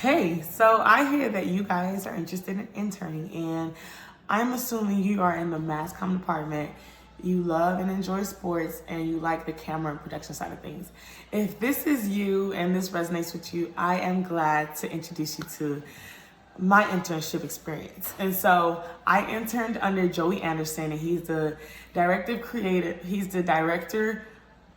Hey, so I hear that you guys are interested in interning, and I'm assuming you are in the mass comm department. You love and enjoy sports, and you like the camera and production side of things. If this is you and this resonates with you, I am glad to introduce you to my internship experience. And so I interned under Joey Anderson, and he's the director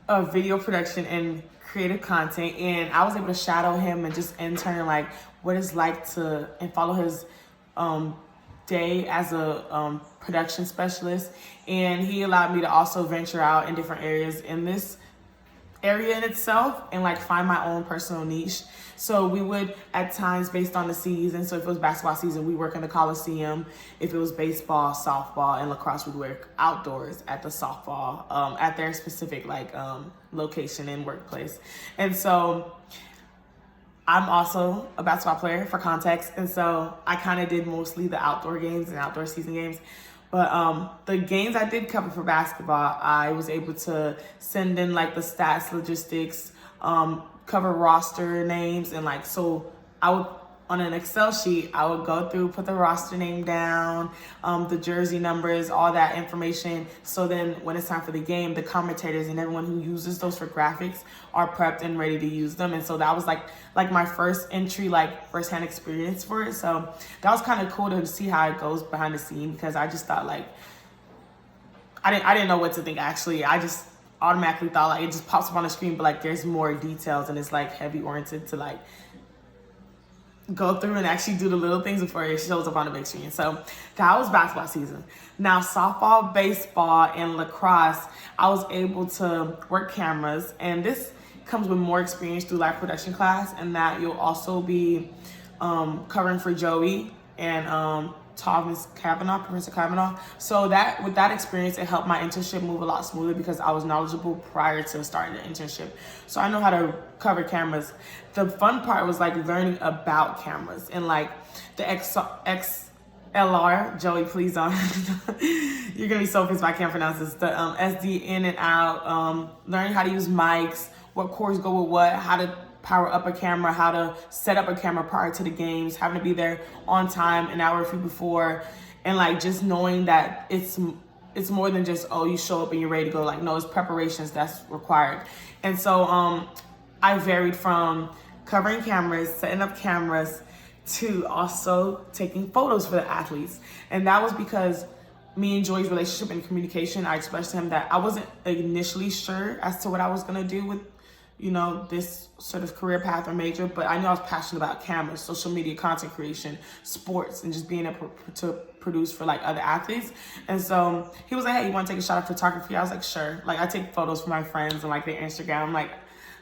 of video production and creative content. And I was able to shadow him and just intern like what it's like to and follow his day as a production specialist. And he allowed me to also venture out in different areas in this area in itself and like find my own personal niche. So we would at times based on the season. So if it was basketball season, we work in the Coliseum. If it was baseball, softball, and lacrosse, we'd work outdoors at the softball at their specific location and workplace. And so I'm also a basketball player for context. And so I kind of did mostly the outdoor games and outdoor season games. But the games I did cover for basketball, I was able to send in like the stats, logistics, cover roster names, and so I would on an Excel sheet, I would go through, put the roster name down, the jersey numbers, all that information. So then when it's time for the game, the commentators and everyone who uses those for graphics are prepped and ready to use them. And so that was like my first entry, firsthand experience for it. So that was kind of cool to see how it goes behind the scene, because I just thought I didn't know what to think actually. I just automatically thought it just pops up on the screen, but there's more details and it's heavy oriented to go through and actually do the little things before it shows up on the big screen. So that was basketball season. Now softball, baseball, and lacrosse, I was able to work cameras, and this comes with more experience through live production class, and that you'll also be covering for Joey and Professor Kavanaugh. So that with that experience, it helped my internship move a lot smoother because I was knowledgeable prior to starting the internship. So I know how to cover cameras. The fun part was learning about cameras and the XLR. Joey, please don't. You're gonna be so pissed if I can't pronounce this. The SD in and out. Learning how to use mics, what cords go with what, how to power up a camera, how to set up a camera prior to the games, having to be there on time, an hour or two before, and just knowing that it's more than just, oh, you show up and you're ready to go. No, it's preparations that's required. And so I varied from covering cameras, setting up cameras, to also taking photos for the athletes. And that was because me and Joey's relationship and communication, I expressed to him that I wasn't initially sure as to what I was gonna do with this sort of career path or major, but I knew I was passionate about cameras, social media, content creation, sports, and just being able to produce for other athletes. And so he was like, hey, you want to take a shot at photography? I was like, sure. I take photos for my friends and their Instagram.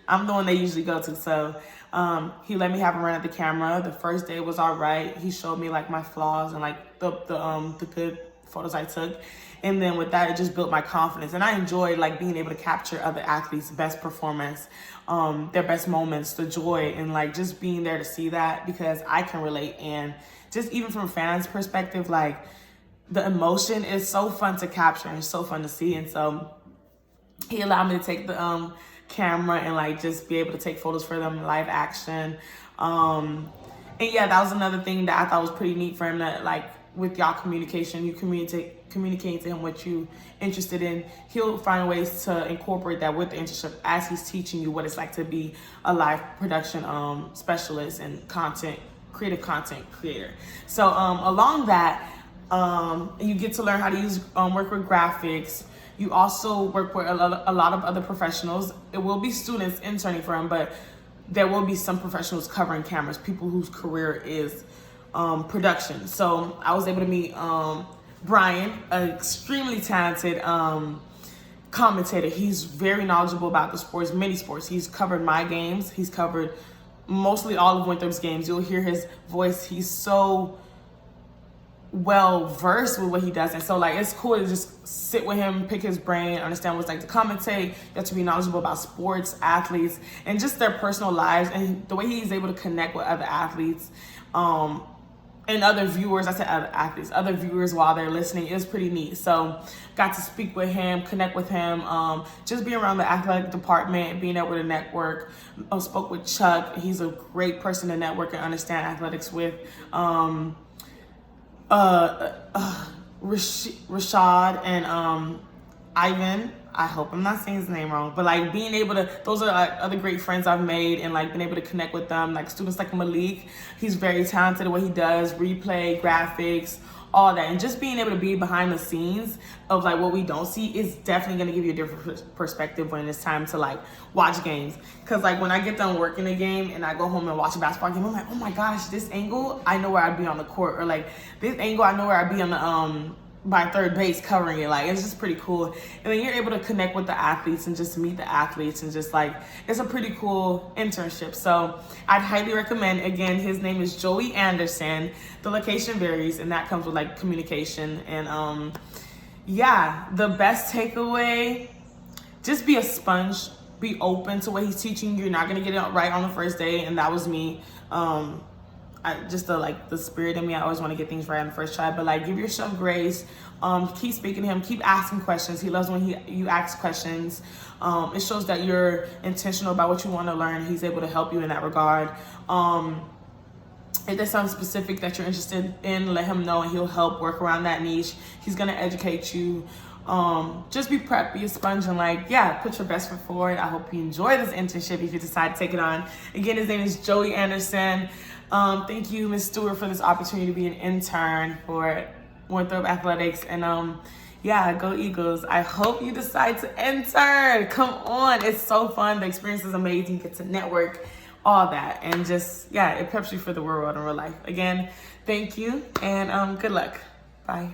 I'm the one they usually go to. So he let me have a run at the camera. The first day was all right. He showed me my flaws and the good photos I took. And then with that, it just built my confidence. And I enjoyed being able to capture other athletes' best performance, their best moments, the joy, and just being there to see that, because I can relate. And just even from a fan's perspective, the emotion is so fun to capture and it's so fun to see. And so he allowed me to take the camera and just be able to take photos for them in live action. And yeah, that was another thing that I thought was pretty neat for him, that with y'all communication, you communicating to him what you interested in. He'll find ways to incorporate that with the internship as he's teaching you what it's like to be a live production specialist and creative content creator. So along that, you get to learn how to work with graphics. You also work with a lot of other professionals. It will be students interning for him, but there will be some professionals covering cameras, people whose career is production. So I was able to meet Brian, an extremely talented commentator. He's very knowledgeable about the sports, many sports. He's covered my games. He's covered mostly all of Winthrop's games. You'll hear his voice. He's so well versed with what he does. And so it's cool to just sit with him, pick his brain, understand what it's like to commentate. You have to be knowledgeable about sports, athletes, and just their personal lives, and the way he's able to connect with other athletes and other viewers, I said other athletes, other viewers while they're listening. It was pretty neat. So got to speak with him, connect with him, just being around the athletic department, being able to network. I spoke with Chuck. He's a great person to network and understand athletics with. Rashad and Ivan. I hope I'm not saying his name wrong, but like being able to, those are like other great friends I've made, and like being able to connect with them. Like students like Malik, he's very talented at what he does, replay, graphics, all that. And just being able to be behind the scenes of like what we don't see is definitely going to give you a different perspective when it's time to like watch games. Cause like when I get done working a game and I go home and watch a basketball game, I'm like, oh my gosh, this angle, I know where I'd be on the court, or like this angle, I know where I'd be on the, by third base covering it. Like, it's just pretty cool. And then you're able to connect with the athletes and just meet the athletes, and just like, it's a pretty cool internship. So I'd highly recommend. Again, his name is Joey Anderson. The location varies, and that comes with like communication. And yeah, the best takeaway, just be a sponge, be open to what he's teaching you. You're not gonna get it right on the first day, and that was me. The spirit in me, I always want to get things right on the first try, but like give yourself grace. Keep speaking to him, keep asking questions. He loves when you ask questions. It shows that you're intentional about what you want to learn. He's able to help you in that regard. If there's something specific that you're interested in, let him know and he'll help work around that niche. He's gonna educate you. Just be prepped, be a sponge, and like, yeah, put your best foot forward. I hope you enjoy this internship if you decide to take it on. Again, his name is Joey Anderson. Thank you, Ms. Stewart, for this opportunity to be an intern for Winthrop Athletics. And yeah, go Eagles. I hope you decide to enter. Come on, it's so fun. The experience is amazing. You get to network, all that. And just, yeah, it preps you for the real world and real life. Again, thank you, and good luck. Bye.